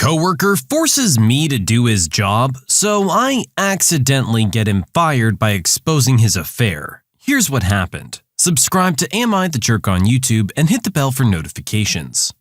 coworker forces me to do his job, so I accidentally get him fired by exposing his affair. Here's what happened. Subscribe to Am I the Jerk on YouTube and hit the bell for notifications.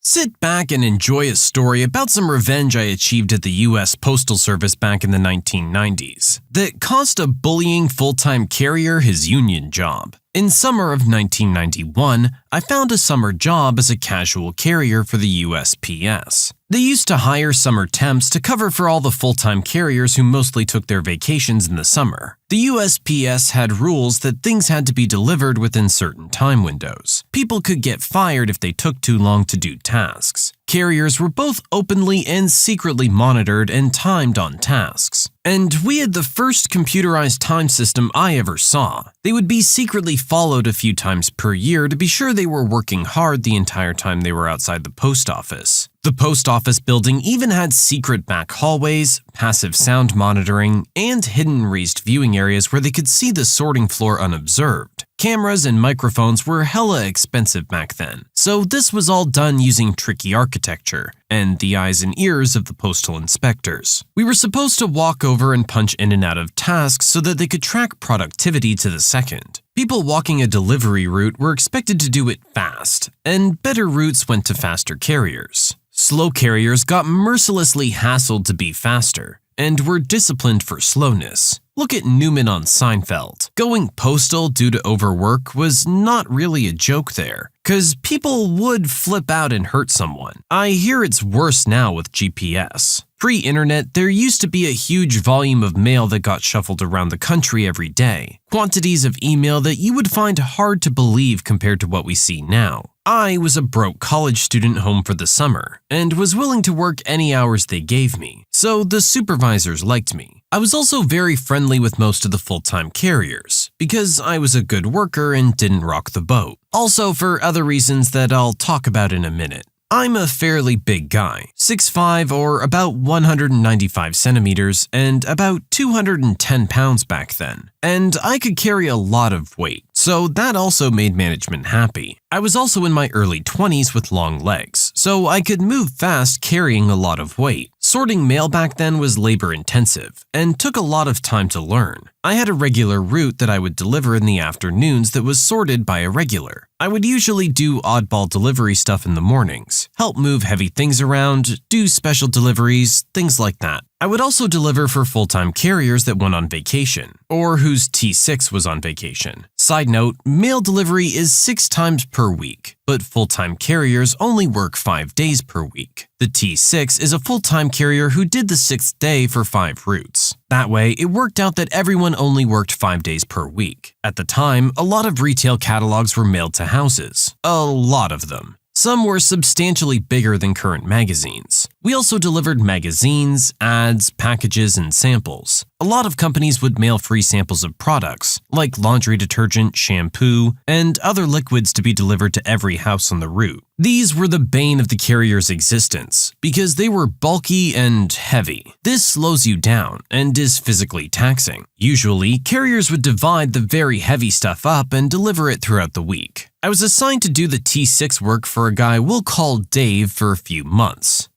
Sit back and enjoy a story about some revenge I achieved at the U.S. Postal Service back in the 1990s that cost a bullying full-time carrier his union job. In summer of 1991, I found a summer job as a casual carrier for the USPS. They used to hire summer temps to cover for all the full-time carriers who mostly took their vacations in the summer. The USPS had rules that things had to be delivered within certain time windows. People could get fired if they took too long to do tasks. Carriers were both openly and secretly monitored and timed on tasks. And we had the first computerized time system I ever saw. They would be secretly followed a few times per year to be sure they were working hard the entire time they were outside the post office. The post office building even had secret back hallways, passive sound monitoring, and hidden raised viewing areas where they could see the sorting floor unobserved. Cameras and microphones were hella expensive back then, so this was all done using tricky architecture and the eyes and ears of the postal inspectors. We were supposed to walk over and punch in and out of tasks so that they could track productivity to the second. People walking a delivery route were expected to do it fast, and better routes went to faster carriers. Slow carriers got mercilessly hassled to be faster, and were disciplined for slowness. Look at Newman on Seinfeld. Going postal due to overwork was not really a joke there, cause people would flip out and hurt someone. I hear it's worse now with GPS. Pre-internet, there used to be a huge volume of mail that got shuffled around the country every day. Quantities of email that you would find hard to believe compared to what we see now. I was a broke college student home for the summer, and was willing to work any hours they gave me, so the supervisors liked me. I was also very friendly with most of the full-time carriers, because I was a good worker and didn't rock the boat. Also for other reasons that I'll talk about in a minute. I'm a fairly big guy, 6'5" or about 195 centimeters and about 210 pounds back then. And I could carry a lot of weight, so that also made management happy. I was also in my early 20s with long legs, so I could move fast carrying a lot of weight. Sorting mail back then was labor-intensive and took a lot of time to learn. I had a regular route that I would deliver in the afternoons that was sorted by a regular. I would usually do oddball delivery stuff in the mornings, help move heavy things around, do special deliveries, things like that. I would also deliver for full-time carriers that went on vacation, or whose T6 was on vacation. Side note, mail delivery is 6 times per week, but full-time carriers only work 5 days per week. The T6 is a full-time carrier who did the 6th day for 5 routes. That way, it worked out that everyone only worked 5 days per week. At the time, a lot of retail catalogs were mailed to houses. A lot of them. Some were substantially bigger than current magazines. We also delivered magazines, ads, packages, and samples. A lot of companies would mail free samples of products, like laundry detergent, shampoo, and other liquids to be delivered to every house on the route. These were the bane of the carrier's existence, because they were bulky and heavy. This slows you down and is physically taxing. Usually, carriers would divide the very heavy stuff up and deliver it throughout the week. I was assigned to do the T6 work for a guy we'll call Dave for a few months.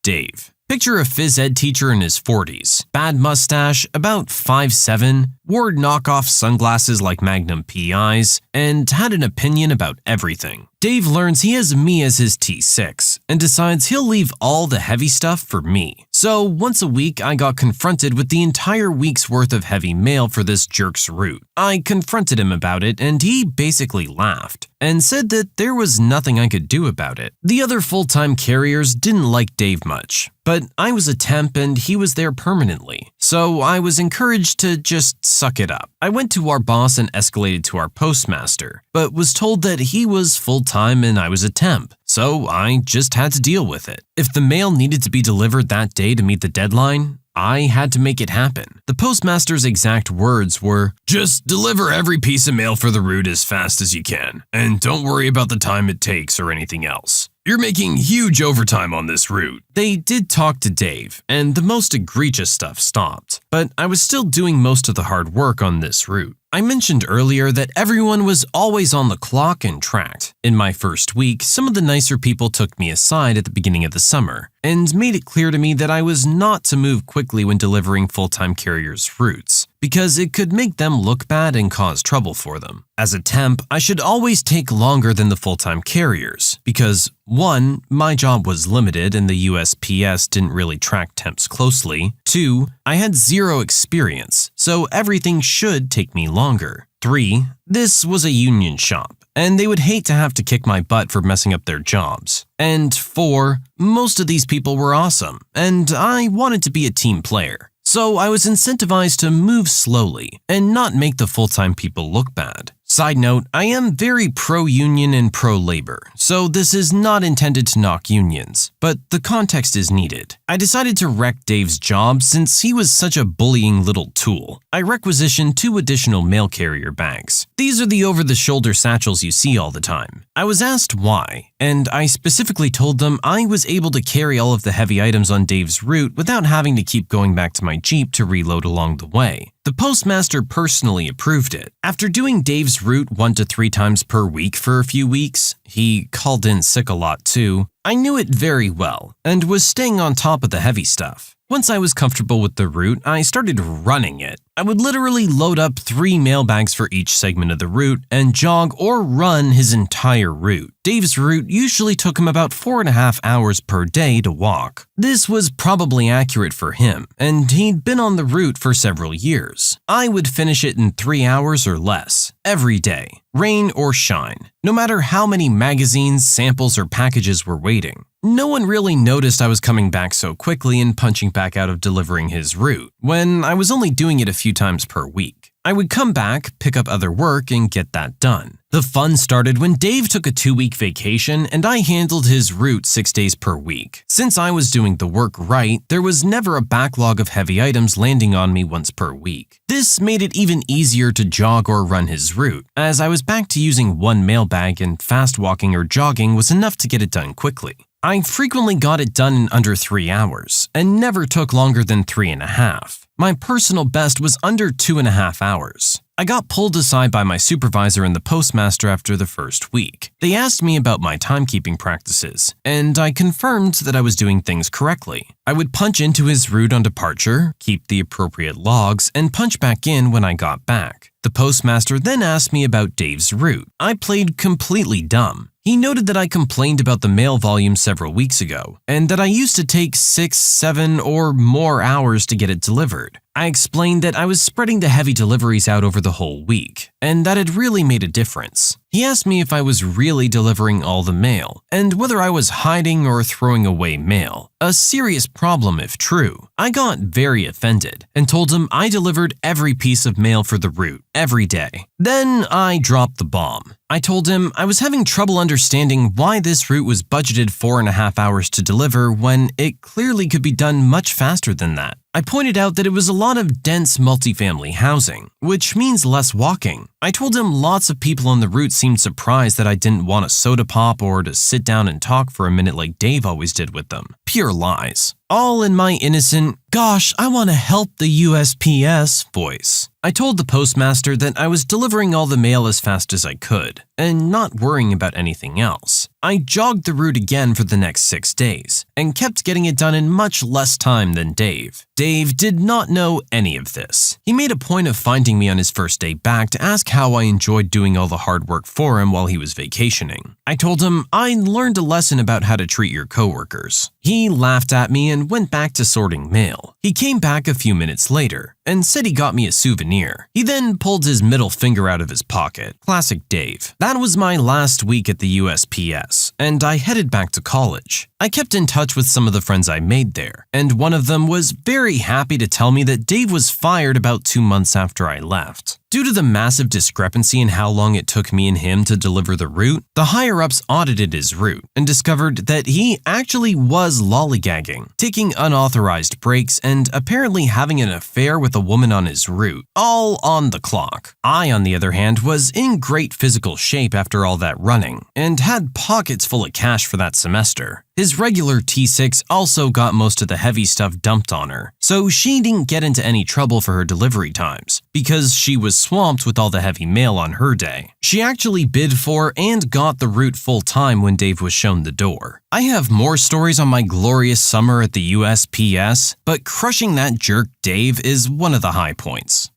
Dave. Picture a phys ed teacher in his 40s, bad mustache, about 5'7", wore knockoff sunglasses like Magnum PIs, and had an opinion about everything. Dave learns he has me as his T6 and decides he'll leave all the heavy stuff for me. So once a week, I got confronted with the entire week's worth of heavy mail for this jerk's route. I confronted him about it and he basically laughed and said that there was nothing I could do about it. The other full-time carriers didn't like Dave much, but I was a temp and he was there permanently, so I was encouraged to just suck it up. I went to our boss and escalated to our postmaster, but was told that he was full-time and I was a temp, so I just had to deal with it. If the mail needed to be delivered that day to meet the deadline, I had to make it happen. The postmaster's exact words were, "Just deliver every piece of mail for the route as fast as you can, and don't worry about the time it takes or anything else." You're making huge overtime on this route." They did talk to Dave, and the most egregious stuff stopped, but I was still doing most of the hard work on this route. I mentioned earlier that everyone was always on the clock and tracked. In my first week, some of the nicer people took me aside at the beginning of the summer and made it clear to me that I was not to move quickly when delivering full-time carriers' routes, because it could make them look bad and cause trouble for them. As a temp, I should always take longer than the full-time carriers, because 1. My job was limited and the USPS didn't really track temps closely. 2. I had zero experience, so everything should take me longer. 3. This was a union shop, and they would hate to have to kick my butt for messing up their jobs. And 4. Most of these people were awesome, and I wanted to be a team player. So I was incentivized to move slowly and not make the full-time people look bad. Side note, I am very pro-union and pro-labor, so this is not intended to knock unions, but the context is needed. I decided to wreck Dave's job since he was such a bullying little tool. I requisitioned 2 additional mail carrier bags. These are the over-the-shoulder satchels you see all the time. I was asked why, and I specifically told them I was able to carry all of the heavy items on Dave's route without having to keep going back to my Jeep to reload along the way. The postmaster personally approved it. After doing Dave's route 1 to 3 times per week for a few weeks, he called in sick a lot too, I knew it very well and was staying on top of the heavy stuff. Once I was comfortable with the route, I started running it. I would literally load up 3 mailbags for each segment of the route and jog or run his entire route. Dave's route usually took him about 4.5 hours per day to walk. This was probably accurate for him, and he'd been on the route for several years. I would finish it in 3 hours or less, every day, rain or shine, no matter how many magazines, samples, or packages were waiting. No one really noticed I was coming back so quickly and punching back out of delivering his route, when I was only doing it a few times per week. I would come back, pick up other work, and get that done. The fun started when Dave took a 2-week vacation and I handled his route 6 days per week. Since I was doing the work right, there was never a backlog of heavy items landing on me once per week. This made it even easier to jog or run his route, as I was back to using 1 mailbag and fast walking or jogging was enough to get it done quickly. I frequently got it done in under 3 hours, and never took longer than 3.5. My personal best was under 2.5 hours. I got pulled aside by my supervisor and the postmaster after the first week. They asked me about my timekeeping practices, and I confirmed that I was doing things correctly. I would punch into his route on departure, keep the appropriate logs, and punch back in when I got back. The postmaster then asked me about Dave's route. I played completely dumb. He noted that I complained about the mail volume several weeks ago, and that I used to take 6, 7, or more hours to get it delivered. I explained that I was spreading the heavy deliveries out over the whole week, and that it really made a difference. He asked me if I was really delivering all the mail, and whether I was hiding or throwing away mail. A serious problem if true. I got very offended, and told him I delivered every piece of mail for the route, every day. Then I dropped the bomb. I told him I was having trouble understanding why this route was budgeted 4.5 hours to deliver when it clearly could be done much faster than that. I pointed out that it was a lot of dense multifamily housing, which means less walking. I told him lots of people on the route seemed surprised that I didn't want a soda pop or to sit down and talk for a minute like Dave always did with them. Pure lies. All in my innocent, "Gosh, I want to help the USPS" voice. I told the postmaster that I was delivering all the mail as fast as I could, and not worrying about anything else. I jogged the route again for the next 6 days, and kept getting it done in much less time than Dave. Dave did not know any of this. He made a point of finding me on his first day back to ask how I enjoyed doing all the hard work for him while he was vacationing. I told him I learned a lesson about how to treat your coworkers. He laughed at me and went back to sorting mail. He came back a few minutes later and said he got me a souvenir. He then pulled his middle finger out of his pocket. Classic Dave. That was my last week at the USPS, and I headed back to college. I kept in touch with some of the friends I made there, and one of them was very happy to tell me that Dave was fired about 2 months after I left. Due to the massive discrepancy in how long it took me and him to deliver the route, the higher-ups audited his route and discovered that he actually was lollygagging, taking unauthorized breaks, and apparently having an affair with a a woman on his route, all on the clock. I, on the other hand, was in great physical shape after all that running, and had pockets full of cash for that semester. His regular T6 also got most of the heavy stuff dumped on her, so she didn't get into any trouble for her delivery times, because she was swamped with all the heavy mail on her day. She actually bid for and got the route full-time when Dave was shown the door. I have more stories on my glorious summer at the USPS, but crushing that jerk Dave is one of the high points.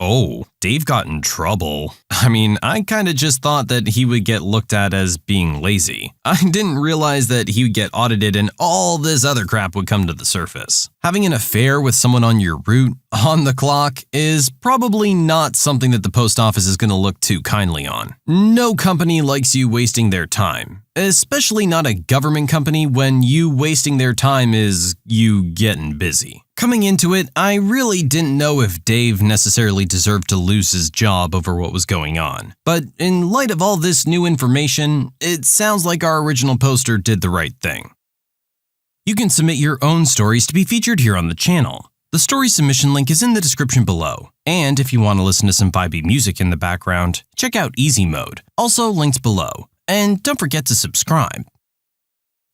Oh, Dave got in trouble. I mean, I kinda just thought that he would get looked at as being lazy. I didn't realize that he would get audited and all this other crap would come to the surface. Having an affair with someone on your route, on the clock, is probably not something that the post office is gonna look too kindly on. No company likes you wasting their time, especially not a government company when you wasting their time is you getting busy. Coming into it, I really didn't know if Dave necessarily deserved to lose his job over what was going on. But in light of all this new information, it sounds like our original poster did the right thing. You can submit your own stories to be featured here on the channel. The story submission link is in the description below. And if you want to listen to some vibey music in the background, check out easymode, also linked below. And don't forget to subscribe.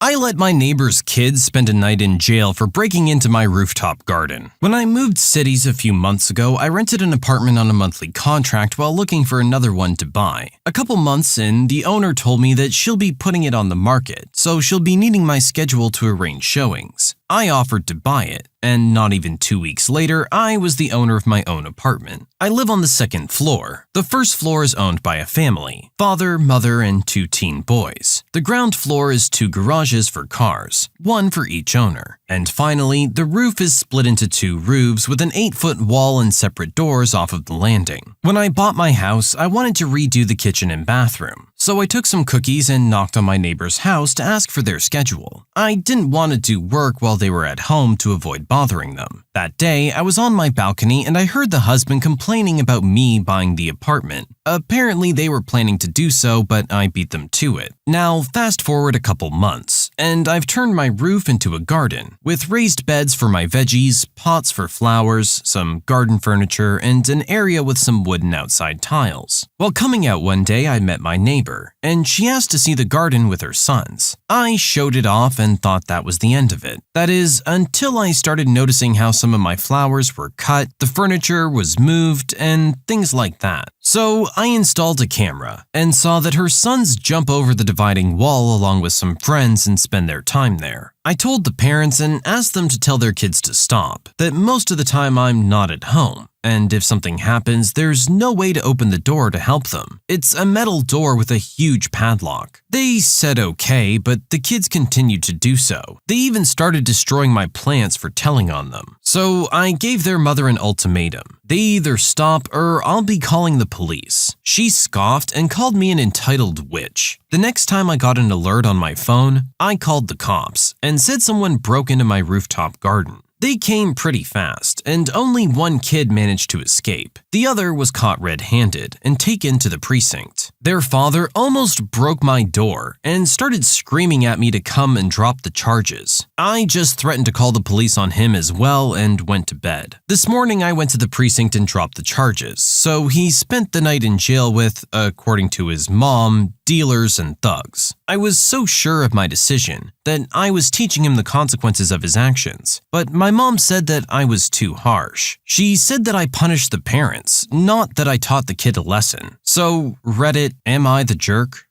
I let my neighbor's kids spend a night in jail for breaking into my rooftop garden. When I moved cities a few months ago, I rented an apartment on a monthly contract while looking for another one to buy. A couple months in, the owner told me that she'll be putting it on the market, so she'll be needing my schedule to arrange showings. I offered to buy it, and not even 2 weeks later, I was the owner of my own apartment. I live on the second floor. The first floor is owned by a family, father, mother, and 2 teen boys. The ground floor is 2 garages for cars, 1 for each owner. And finally, the roof is split into 2 roofs with an 8-foot wall and separate doors off of the landing. When I bought my house, I wanted to redo the kitchen and bathroom. So I took some cookies and knocked on my neighbor's house to ask for their schedule. I didn't want to do work while they were at home to avoid bothering them. That day, I was on my balcony and I heard the husband complaining about me buying the apartment. Apparently, they were planning to do so, but I beat them to it. Now, fast forward a couple months, and I've turned my roof into a garden, with raised beds for my veggies, pots for flowers, some garden furniture, and an area with some wooden outside tiles. While coming out one day, I met my neighbor, and she asked to see the garden with her sons. I showed it off and thought that was the end of it. That is, until I started noticing how some of my flowers were cut, the furniture was moved, and things like that. So I installed a camera and saw that her sons jump over the dividing wall along with some friends and spend their time there. I told the parents and asked them to tell their kids to stop, that most of the time I'm not at home, and if something happens, there's no way to open the door to help them. It's a metal door with a huge padlock. They said okay, but the kids continued to do so. They even started destroying my plants for telling on them. So I gave their mother an ultimatum. They either stop or I'll be calling the police. She scoffed and called me an entitled witch. The next time I got an alert on my phone, I called the cops and said someone broke into my rooftop garden. They came pretty fast, and only 1 kid managed to escape. The other was caught red-handed and taken to the precinct. Their father almost broke my door and started screaming at me to come and drop the charges. I just threatened to call the police on him as well and went to bed. This morning I went to the precinct and dropped the charges, so he spent the night in jail with, according to his mom, dealers and thugs. I was so sure of my decision that I was teaching him the consequences of his actions, but my mom said that I was too harsh. She said that I punished the parents, not that I taught the kid a lesson. So, Reddit, am I the jerk?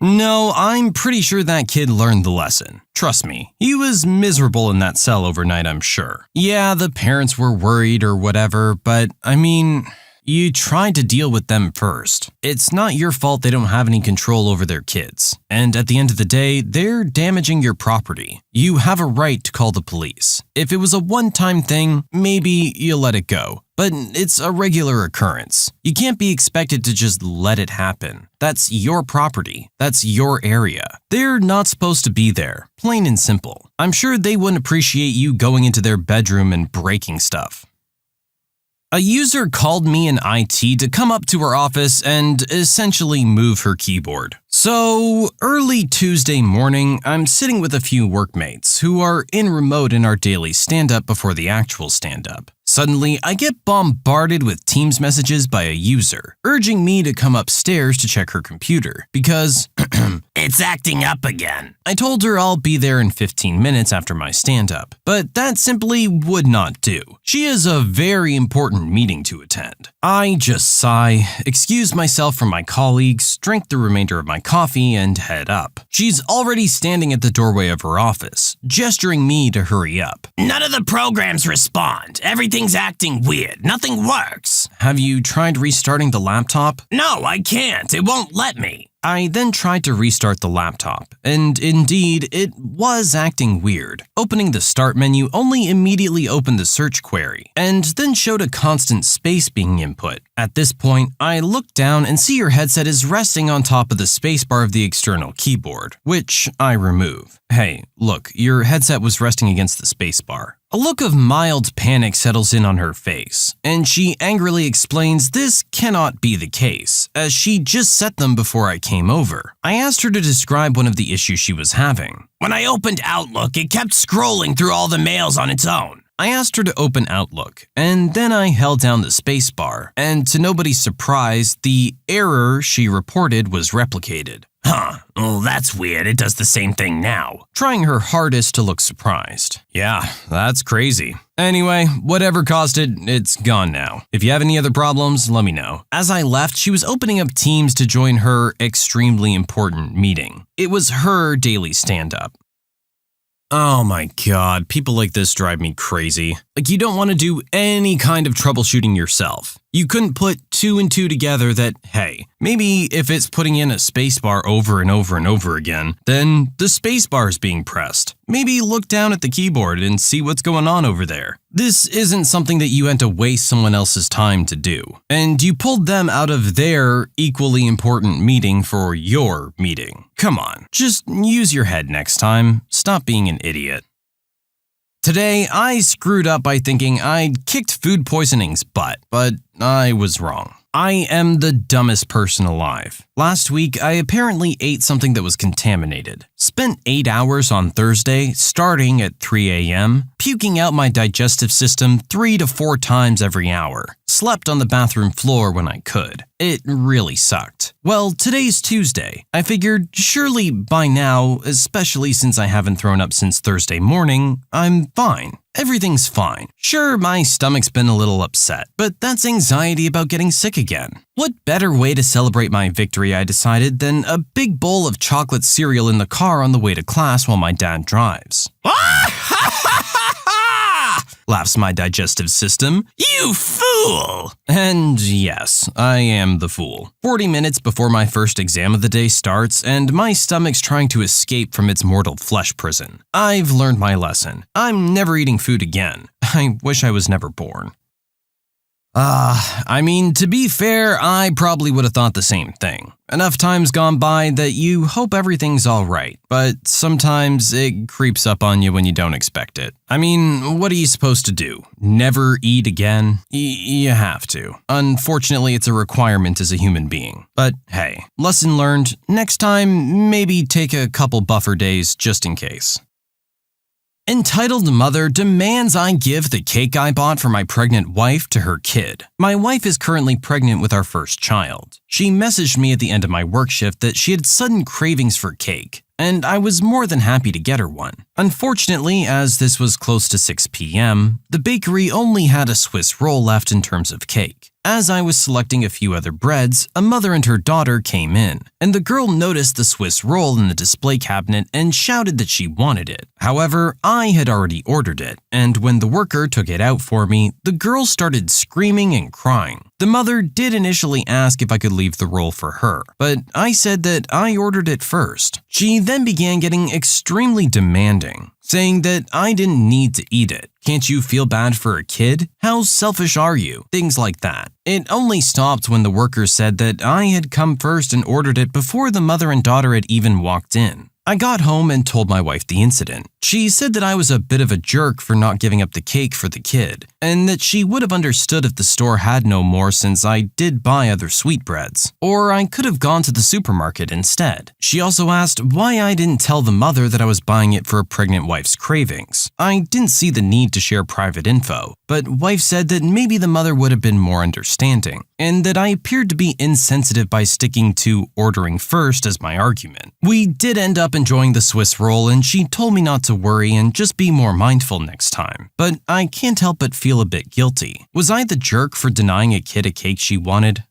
No, I'm pretty sure that kid learned the lesson. Trust me, he was miserable in that cell overnight, I'm sure. Yeah, the parents were worried or whatever, but I mean, you tried to deal with them first. It's not your fault they don't have any control over their kids. And at the end of the day, they're damaging your property. You have a right to call the police. If it was a one-time thing, maybe you let it go. But it's a regular occurrence. You can't be expected to just let it happen. That's your property. That's your area. They're not supposed to be there. Plain and simple. I'm sure they wouldn't appreciate you going into their bedroom and breaking stuff. A user called me in IT to come up to her office and essentially move her keyboard. So, early Tuesday morning, I'm sitting with a few workmates who are in remote in our daily stand-up before the actual stand-up. Suddenly, I get bombarded with Teams messages by a user, urging me to come upstairs to check her computer because it's acting up again. I told her I'll be there in 15 minutes after my stand-up, but that simply would not do. She has a very important meeting to attend. I just sigh, excuse myself from my colleagues, drink the remainder of my coffee, and head up. She's already standing at the doorway of her office, gesturing me to hurry up. None of the programs respond. Everything's acting weird. Nothing works. Have you tried restarting the laptop? No, I can't. It won't let me. I then tried to restart the laptop, and indeed, it was acting weird. Opening the start menu only immediately opened the search query, and then showed a constant space being input. At this point, I look down and see your headset is resting on top of the spacebar of the external keyboard, which I remove. Hey, look, your headset was resting against the spacebar. A look of mild panic settles in on her face, and she angrily explains this cannot be the case, as she just set them before I came over. I asked her to describe one of the issues she was having. When I opened Outlook, it kept scrolling through all the mails on its own. I asked her to open Outlook, and then I held down the spacebar, and to nobody's surprise, the error she reported was replicated. Huh, well that's weird, it does the same thing now. Trying her hardest to look surprised. Yeah, that's crazy. Anyway, whatever caused it, it's gone now. If you have any other problems, let me know. As I left, she was opening up Teams to join her extremely important meeting. It was her daily stand-up. Oh my god, people like this drive me crazy. Like you don't want to do any kind of troubleshooting yourself. You couldn't put two and two together that, hey, maybe if it's putting in a spacebar over and over and over again, then the spacebar is being pressed. Maybe look down at the keyboard and see what's going on over there. This isn't something that you had to waste someone else's time to do. And you pulled them out of their equally important meeting for your meeting. Come on, just use your head next time. Stop being an idiot. Today, I screwed up by thinking I'd kicked food poisoning's butt, but I was wrong. I am the dumbest person alive. Last week, I apparently ate something that was contaminated. Spent 8 hours on Thursday, starting at 3 a.m., puking out my digestive system 3 to 4 times every hour. Slept on the bathroom floor when I could. It really sucked. Well, today's Tuesday. I figured surely by now, especially since I haven't thrown up since Thursday morning, I'm fine. Everything's fine. Sure, my stomach's been a little upset, but that's anxiety about getting sick again. What better way to celebrate my victory, I decided, than a big bowl of chocolate cereal in the car on the way to class while my dad drives. Laughs my digestive system. You fool! And yes, I am the fool. 40 minutes before my first exam of the day starts, and my stomach's trying to escape from its mortal flesh prison. I've learned my lesson. I'm never eating food again. I wish I was never born. I mean, to be fair, I probably would have thought the same thing. Enough time's gone by that you hope everything's alright, but sometimes it creeps up on you when you don't expect it. I mean, what are you supposed to do? Never eat again? You have to. Unfortunately, it's a requirement as a human being. But hey, lesson learned, next time maybe take a couple buffer days just in case. Entitled mother demands I give the cake I bought for my pregnant wife to her kid. My wife is currently pregnant with our first child. She messaged me at the end of my work shift that she had sudden cravings for cake, and I was more than happy to get her one. Unfortunately, as this was close to 6 p.m., the bakery only had a Swiss roll left in terms of cake. As I was selecting a few other breads, a mother and her daughter came in, and the girl noticed the Swiss roll in the display cabinet and shouted that she wanted it. However, I had already ordered it, and when the worker took it out for me, the girl started screaming and crying. The mother did initially ask if I could leave the roll for her, but I said that I ordered it first. She then began getting extremely demanding, saying that I didn't need to eat it. Can't you feel bad for a kid? How selfish are you? Things like that. It only stopped when the worker said that I had come first and ordered it before the mother and daughter had even walked in. I got home and told my wife the incident. She said that I was a bit of a jerk for not giving up the cake for the kid, and that she would have understood if the store had no more since I did buy other sweetbreads. Or I could have gone to the supermarket instead. She also asked why I didn't tell the mother that I was buying it for a pregnant wife's cravings. I didn't see the need to share private info, but wife said that maybe the mother would have been more understanding, and that I appeared to be insensitive by sticking to ordering first as my argument. We did end up enjoying the Swiss roll, and she told me not to worry and just be more mindful next time. But I can't help but feel a bit guilty. Was I the jerk for denying a kid a cake she wanted?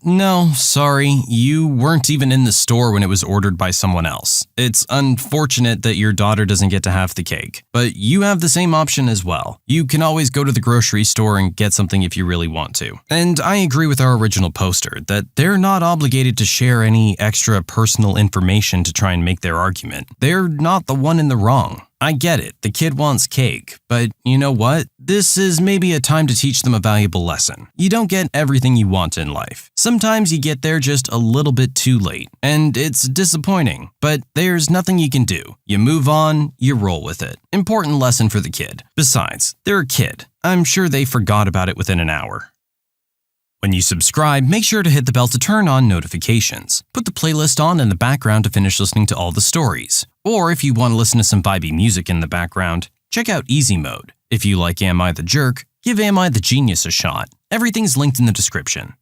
No, sorry, you weren't even in the store when it was ordered by someone else. It's unfortunate that your daughter doesn't get to have the cake, but you have the same option as well. You can always go to the grocery store and get something if you really want to. And I agree with our original poster that they're not obligated to share any extra personal information to try and make their argument. They're not the one in the wrong. I get it, the kid wants cake, but you know what? This is maybe a time to teach them a valuable lesson. You don't get everything you want in life. Sometimes you get there just a little bit too late, and it's disappointing, but there's nothing you can do. You move on, you roll with it. Important lesson for the kid. Besides, they're a kid. I'm sure they forgot about it within an hour. When you subscribe, make sure to hit the bell to turn on notifications. Put the playlist on in the background to finish listening to all the stories. Or if you want to listen to some vibey music in the background, check out easymode. If you like Am I the Jerk, give Am I the Genius a shot. Everything's linked in the description.